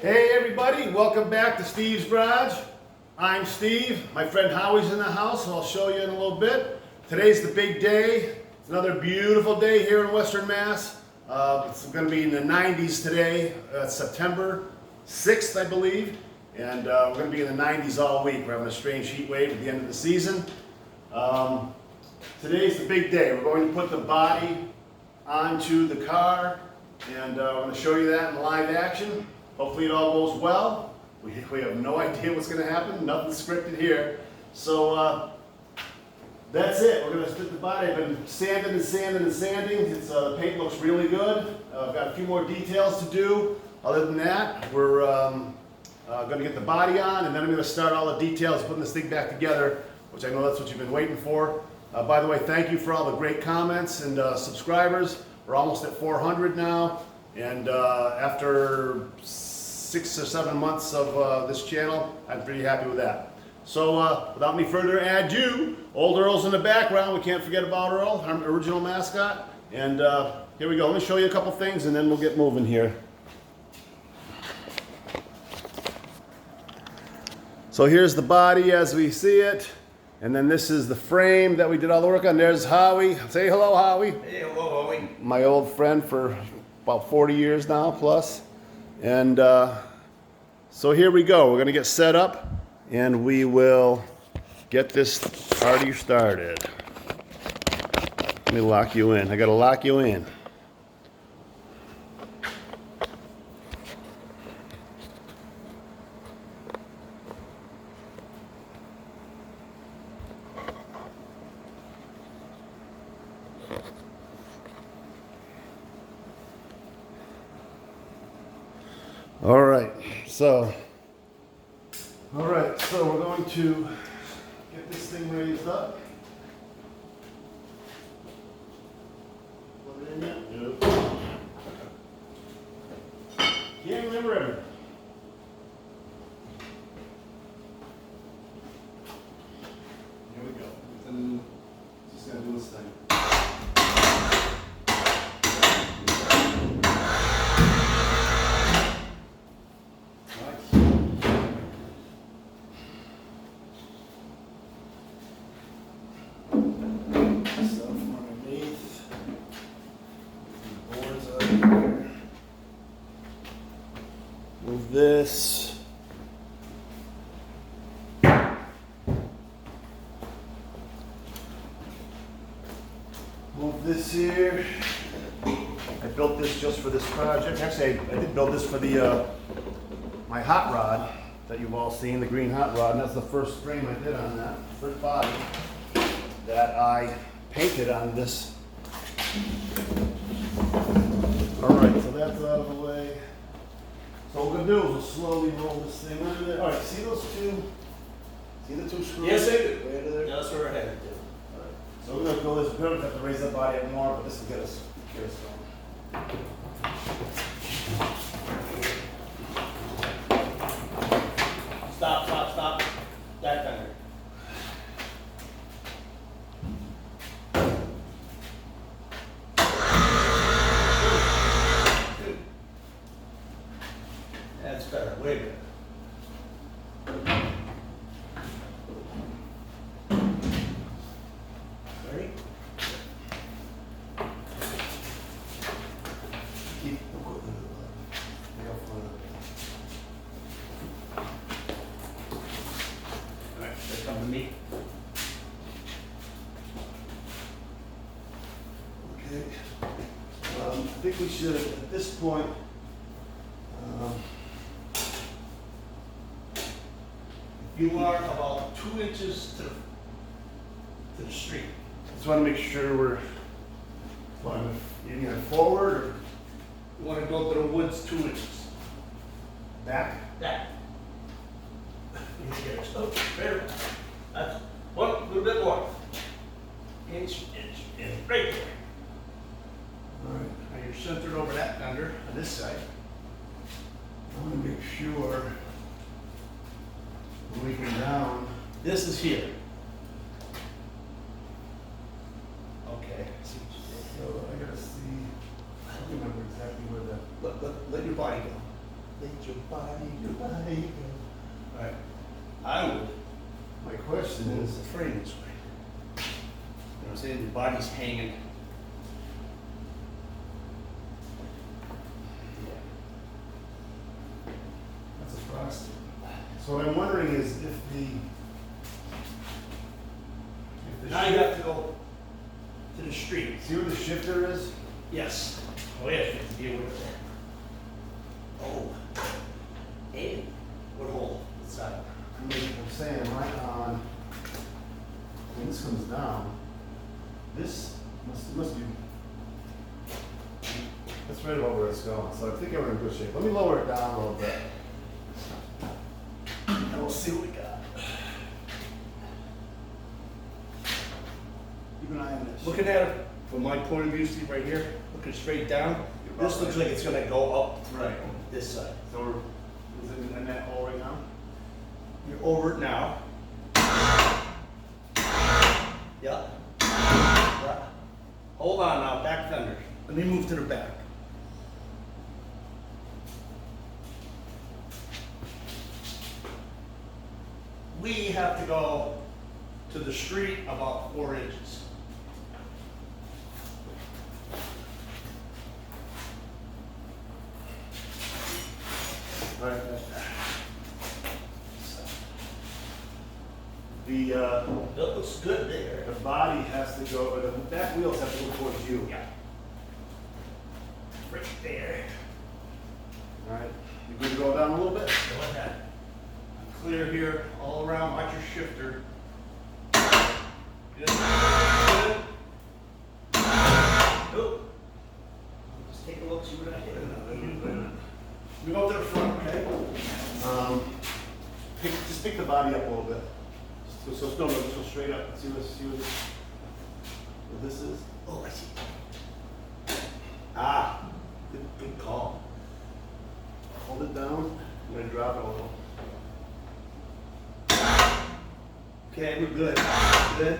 Hey everybody, welcome back to Steve's Garage. I'm Steve. My friend Howie's in the house, so I'll show you in a little bit. Today's the big day. It's another beautiful day here in Western Mass. It's going to be in the 90s today. September 6th, I believe. And we're going to be in the 90s all week. We're having a strange heat wave at the end of the season. Today's the big day. We're going to put the body onto the car, and I'm going to show you that in live action. Hopefully it all goes well. We have no idea what's going to happen. Nothing scripted here. So that's it. We're going to split the body. I've been sanding and sanding and sanding. The paint looks really good. I've got a few more details to do. Other than that, we're going to get the body on, and then I'm going to start all the details, putting this thing back together, which I know that's what you've been waiting for. By the way, thank you for all the great comments and subscribers. We're almost at 400 now, and after 6 or 7 months of this channel, I'm pretty happy with that. So without any further ado, old Earl's in the background. We can't forget about Earl, our original mascot. And here we go. Let me show you a couple things, and then we'll get moving here. So here's the body as we see it. And then this is the frame that we did all the work on. There's Howie. Say hello, Howie. Hey, hello, Howie. My old friend for about 40 years now, plus. And so here we go. We're going to get set up, and we will get this party started. Let me lock you in. I got to lock you in. All right, so we're going to get this thing raised up. Plug it in yet? Nope. Can't remember everything. Here we go. And just gonna do this thing. Move this. Move this here. I built this just for this project. Actually, I did build this for the my hot rod that you've all seen, the green hot rod, and that's the first frame I did on that, first body that I painted on this. All right, so that's out of the way. So what we're going to do is we'll slowly roll this thing under there. All right, see those two? See the two screws? Yes, I do. Way under there? Yeah, that's where we're headed to. All right. So we're going to go this. We don't have to raise that body up more, but this will get us going. Stop, stop, stop. That thunder. That's better, way better. Ready? Keep the equipment Alright, they come to me. Okay. I think we should, at this point, You are about 2 inches to the street. just want to make sure we're either forward or You want to go to the woods 2 inches. back. That. You get it. Oh, there. That's one little bit more. Inch, right there. All right. Now you're centered over that thunder on this side. I want to make sure we can down. This is here. Okay. See what you did. So I gotta see. I don't remember exactly where that. Let your body go. let your body go. Alright, I would, My question move is, the frame this way. You know what I'm saying, your body's hanging. that's a prostate. So what I'm wondering is if the Now you have to go to the street. see where the shifter is? Yes. Oh yes, you have to deal with it. Oh. And what hole? What's that? I mean, I'm saying right on, when this comes down, this must be, that's right about where it's going. So I think we're in good shape. Let me lower it down a little bit. And we'll see what we got. Keep an eye on this. Looking at it from my point of view, see right here, looking straight down, this looks like it's gonna go up Right. this side. So we're, is it in that hole right now? You're over it now. Yeah. Yeah. Hold on now, back fender. Let me move to the back. We have to go to the street about 4 inches. All right. That looks good there. The body has to go, or the back wheels have to go towards you. Yeah. Right there. All right. You good to go down a little bit? Go ahead. Clear here, all around, watch your shifter. Good. Good. Nope. Just take a look, see what I hit. We go to the front, okay? Just pick the body up a little bit. So just go straight up. See what this is? Oh, I see. Ah, good call. Hold it down. I'm gonna drop it a little. Okay, we're good. Good.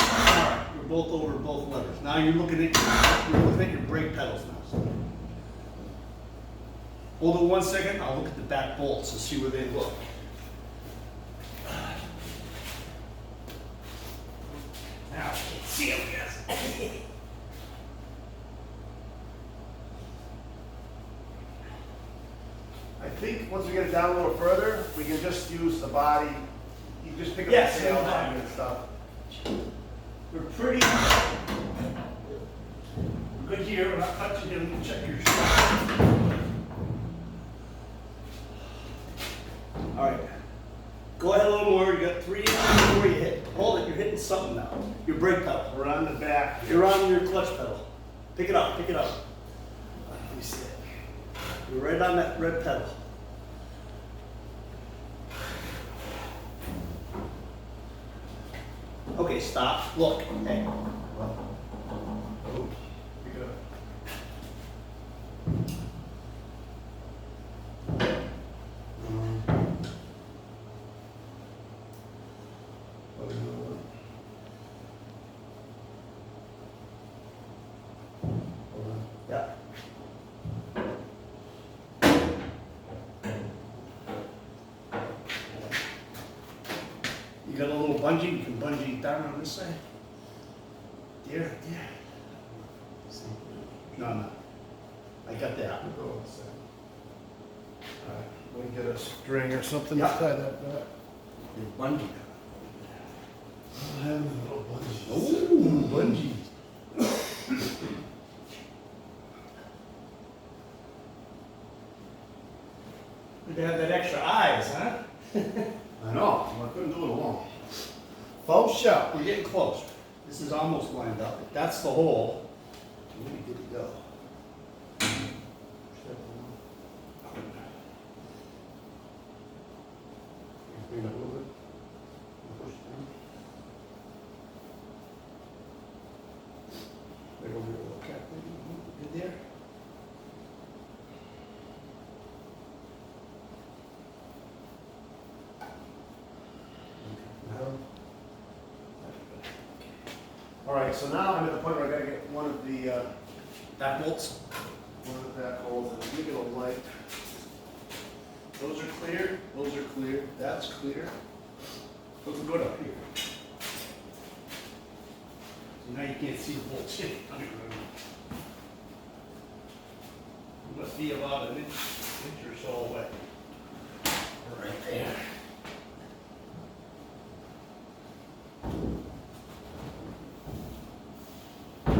All right, we're both over both levers. Now you're looking at your brake pedals now. Hold it 1 second. I'll look at the back bolts and see where they look. Now I can't see them, guys. I think once we get it down a little further, we can just use the body. You can just pick up Yes, the tail and line and stuff. We're pretty good here. We're not touching him. Check your shoe. All right. Go ahead a little more. You got 3 inches before you hit. Hold it. You're hitting something now. Your brake pedal. We're on the back. You're on your clutch pedal. Pick it up. Pick it up. Let me see it. You're right on that red pedal. Okay, stop. Look. Hey. Oh, pick it up. Yeah. You got a little bungee, you can bungee down on this side. There. No. I got that. All right, let me get a string or something Yeah. to tie that back. Your bungee. I have a little bungee. Ooh, bungee. They have that extra eyes, huh? I know, I couldn't do it alone. Faux shot. We're getting close. This is almost lined up. If that's the hole, we'll be good to go. Bring it up a little bit. Push it down. Right over your little cap. Good there. All right, so now I'm at the point where I gotta get one of the Back bolts. back holes and let me get a light. Those are clear, that's clear. Looking good up here. So now you can't see the bolts in. It must be about an inch or so away. Right there. Tell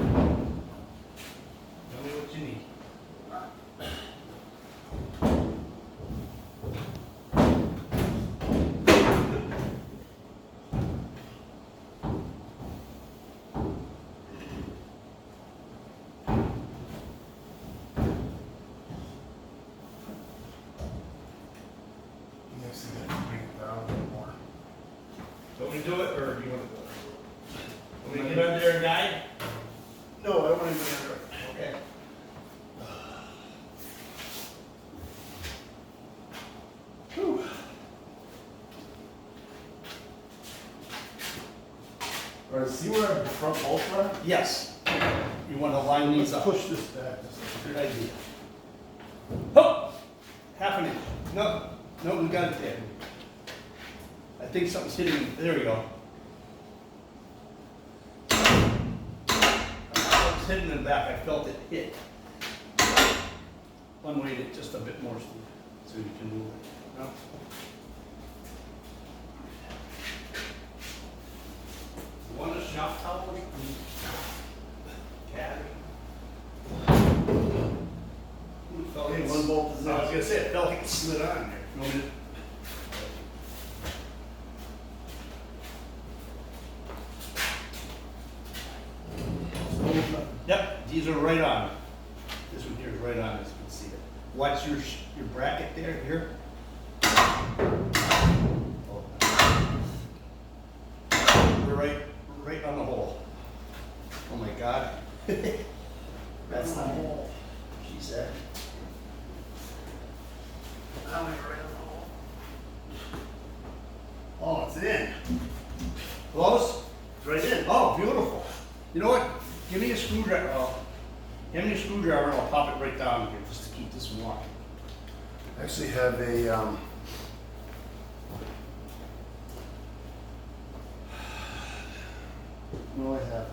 me what you need. You actually got to bring it down a little more. Want me to do it, or do you want to do it? Want me to get under there and guide? No, I don't want to go under it. Okay. Whew. All right, see where the front bolts are? Yes. You want to line these Let's up. push this back just a Good idea. Oh! Half an inch. No, no, we got it there. I think something's hitting me. There we go. Something's hitting in the back. I felt it hit. Unweight it just a bit more so you can move it. No? You want a shop towel? Cat? Hey, one bolt is I was out. gonna say, it felt like it slid on there. You want me to- Yep, these are right on. This one here is right on, as you can see it. Watch your bracket there, here. Oh. We're right on the hole. Oh my God. That's not it, she said. Now we're right on the hole. Oh, it's in. Close? It's right in. Oh, beautiful. You know what? Give me a screwdriver. Give me a screwdriver and I'll pop it right down here just to keep this one locked. I actually have a, no, I have.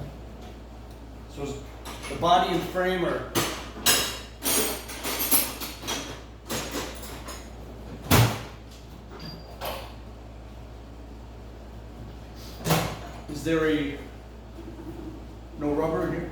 So is the body and frame are. Is there no rubber in here?